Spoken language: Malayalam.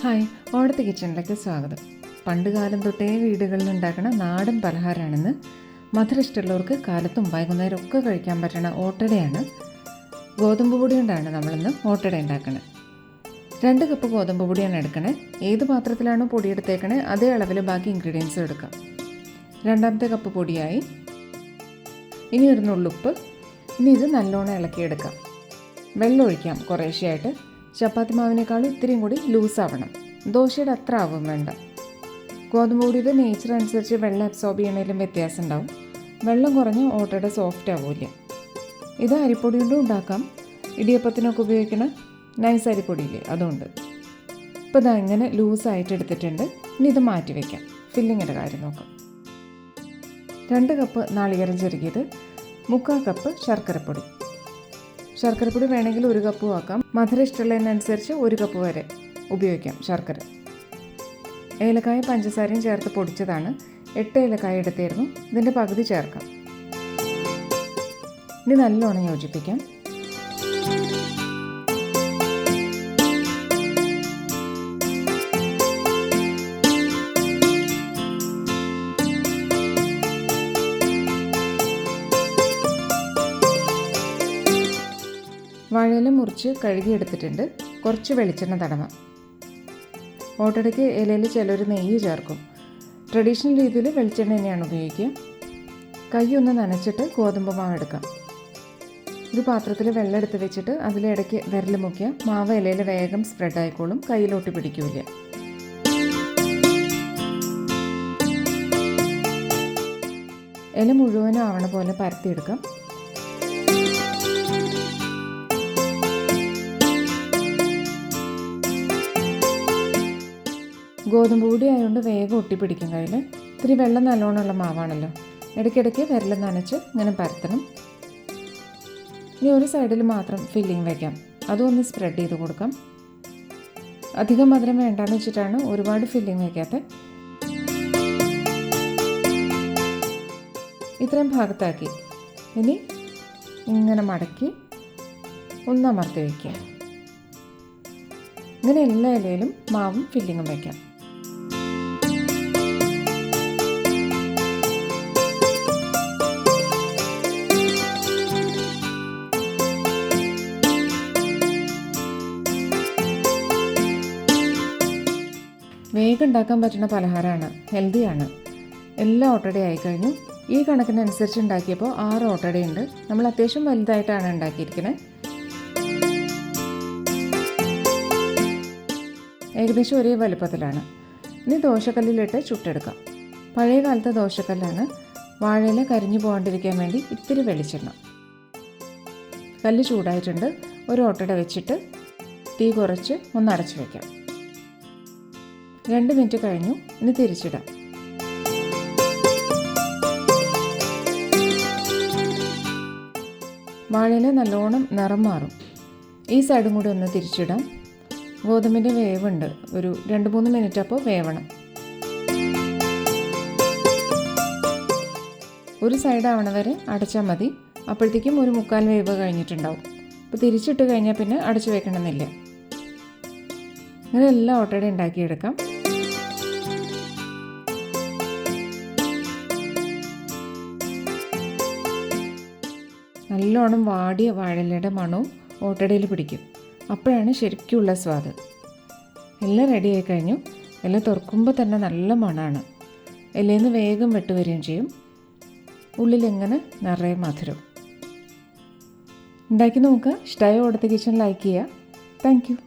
ഹായ്, ഓടത്തെ കിച്ചണിലേക്ക് സ്വാഗതം. പണ്ട് കാലം തൊട്ടേ വീടുകളിൽ ഉണ്ടാക്കുന്ന നാടൻ പലഹാരമാണെന്ന്. മധുരം ഇഷ്ടമുള്ളവർക്ക് കാലത്തും വൈകുന്നേരം ഒക്കെ കഴിക്കാൻ പറ്റുന്ന ഓട്ടടയാണ്. ഗോതമ്പ് പൊടി കൊണ്ടാണ് നമ്മളിന്ന് ഓട്ടട ഉണ്ടാക്കുന്നത്. 2 കപ്പ് ഗോതമ്പ് പൊടിയാണ് എടുക്കണേ. ഏത് പാത്രത്തിലാണോ പൊടി എടുത്തേക്കണേ അതേ അളവിൽ ബാക്കി ഇൻഗ്രീഡിയൻസും എടുക്കാം. 2ാമത്തെ കപ്പ് പൊടിയായി. ഇനി ഒരു നുള്ളുപ്പ്. ഇനി ഇത് നല്ലോണം ഇളക്കിയെടുക്കാം. വെള്ളം ഒഴിക്കാം കുറേശ്ശെയായിട്ട്. ചപ്പാത്തി മാവിനേക്കാളും ഇത്രയും കൂടി ലൂസാവണം. ദോശയുടെ അത്ര ആവും വേണ്ട. ഗോതമ്പ് പൊടിയുടെ നേച്ചർ അനുസരിച്ച് വെള്ളം അബ്സോർബ് ചെയ്യണേലും വ്യത്യാസം ഉണ്ടാവും. വെള്ളം കുറഞ്ഞ് ഓട്ടട സോഫ്റ്റ് ആവില്ല. ഇത് അരിപ്പൊടി കൊണ്ടും ഉണ്ടാക്കാം. ഇടിയപ്പത്തിനൊക്കെ ഉപയോഗിക്കണ നൈസ് അരിപ്പൊടിയില്ലേ, അതുകൊണ്ട്. ഇപ്പോൾ ഇതാ ഇങ്ങനെ ലൂസായിട്ട് എടുത്തിട്ടുണ്ട്. ഇനി ഇത് മാറ്റി വയ്ക്കാം. ഫില്ലിങ്ങിൻ്റെ കാര്യം നോക്കാം. 2 കപ്പ് നാളികേരം ചെറുകിയത്, 3/4 കപ്പ് ശർക്കരപ്പൊടി. ശർക്കരപ്പൊടി വേണമെങ്കിൽ 1 കപ്പും ആക്കാം. മധുരം ഇഷ്ടമുള്ളതിനനുസരിച്ച് 1 കപ്പ് വരെ ഉപയോഗിക്കാം ശർക്കര. ഏലക്കായ പഞ്ചസാരയും ചേർത്ത് പൊടിച്ചതാണ്. 8 ഏലക്കായ എടുത്തായിരുന്നു. ഇതിൻ്റെ പകുതി ചേർക്കാം. ഇനി നല്ലോണം യോജിപ്പിക്കാം. വാഴയില മുറിച്ച് കഴുകിയെടുത്തിട്ടുണ്ട്. കുറച്ച് വെളിച്ചെണ്ണ തടവാം. ഓട്ടടയ്ക്ക് ഇലയിൽ ചിലർ നെയ്യ് ചേർക്കും. ട്രഡീഷണൽ രീതിയിൽ വെളിച്ചെണ്ണ തന്നെയാണ് ഉപയോഗിക്കുക. കൈ ഒന്ന് നനച്ചിട്ട് ഗോതമ്പ് മാവ് എടുക്കാം. ഒരു പാത്രത്തിൽ വെള്ളം എടുത്ത് വെച്ചിട്ട് അതിലിടയ്ക്ക് വിരൽ മുക്കിയാൽ മാവ് ഇലയിൽ വേഗം സ്പ്രെഡ് ആയിക്കോളും. കയ്യിലോട്ട് പിടിക്കില്ല. ഇല മുഴുവനും ആവണ പോലെ പരത്തിയെടുക്കാം. ഗോതമ്പ് പൊടി ആയതുകൊണ്ട് വേഗം ഒട്ടിപ്പിടിക്കും കയ്യിൽ. ഇത്തിരി വെള്ളം നല്ലോണമുള്ള മാവാണല്ലോ. ഇടയ്ക്കിടയ്ക്ക് വിരൽ നനച്ച് ഇങ്ങനെ പരത്തണം. ഇനി ഒരു സൈഡിൽ മാത്രം ഫില്ലിങ് വയ്ക്കാം. അതും ഒന്ന് സ്പ്രെഡ് ചെയ്ത് കൊടുക്കാം. അധികം മധുരം വേണ്ടാന്ന് വെച്ചിട്ടാണ് ഒരുപാട് ഫില്ലിങ് വയ്ക്കാത്തത്. ഇത്രയും ഭാഗത്താക്കി ഇനി ഇങ്ങനെ മടക്കി ഒന്ന് അമർത്തി വയ്ക്കുക. ഇങ്ങനെ എല്ലാ ഇലയിലും മാവും ഫില്ലിങ്ങും വയ്ക്കാം. വേഗം ഉണ്ടാക്കാൻ പറ്റുന്ന പലഹാരമാണ്, ഹെൽത്തിയാണ്. എല്ലാ ഓട്ടടയും ആയിക്കഴിഞ്ഞു. ഈ കണക്കിനനുസരിച്ച് ഉണ്ടാക്കിയപ്പോൾ 6 ഓട്ടടയുണ്ട്. നമ്മൾ അത്യാവശ്യം വലുതായിട്ടാണ് ഉണ്ടാക്കിയിരിക്കുന്നത്. ഏകദേശം ഒരേ വലുപ്പത്തിലാണ്. ഇനി ദോശക്കല്ലിലിട്ട് ചുട്ടെടുക്കാം. പഴയ കാലത്തെ ദോശക്കല്ലാണ്. വാഴയില കരിഞ്ഞു പോകാണ്ടിരിക്കാൻ വേണ്ടി ഇത്തിരി വെളിച്ചെണ്ണ. കല്ല് ചൂടായിട്ടുണ്ട്. ഒരു ഓട്ടട വെച്ചിട്ട് തീ കുറച്ച് ഒന്ന് അടച്ചു വയ്ക്കാം. 2 മിനിറ്റ് കഴിഞ്ഞു. ഇനി തിരിച്ചിടാം. വാഴയില നല്ലോണം നിറം മാറും. ഈ സൈഡും കൂടി ഒന്ന് തിരിച്ചിടാം. ഗോതമ്പിൻ്റെ വേവുണ്ട്. ഒരു 2-3 മിനിറ്റ് അപ്പോൾ വേവണം. ഒരു സൈഡ് ആവണ വരെ അടച്ചാൽ മതി. അപ്പോഴത്തേക്കും ഒരു 3/4 വേവ് കഴിഞ്ഞിട്ടുണ്ടാവും. അപ്പോൾ തിരിച്ചിട്ട് കഴിഞ്ഞാൽ പിന്നെ അടച്ചു വെക്കണമെന്നില്ല. ഇങ്ങനെ എല്ലാ ഓട്ടട ഉണ്ടാക്കിയെടുക്കാം. നല്ലോണം വാടിയ വാഴയിലയുടെ മണവും ഓട്ടടയിൽ പിടിക്കും. അപ്പോഴാണ് ശരിക്കുള്ള സ്വാദ്. എല്ലാം റെഡി ആയി കഴിഞ്ഞു. എല്ലാം തുറക്കുമ്പോൾ തന്നെ നല്ല മണമാണ്. ഇലയിൽ നിന്ന് വേഗം വെട്ടുവരികയും ചെയ്യും. ഉള്ളിലെങ്ങനെ നിറയെ മധുരം. ഉണ്ടാക്കി നോക്കുക. ഇഷ്ടമായ ഓടത്തെ കിച്ചൺ ലൈക്ക് ചെയ്യുക. Thank you.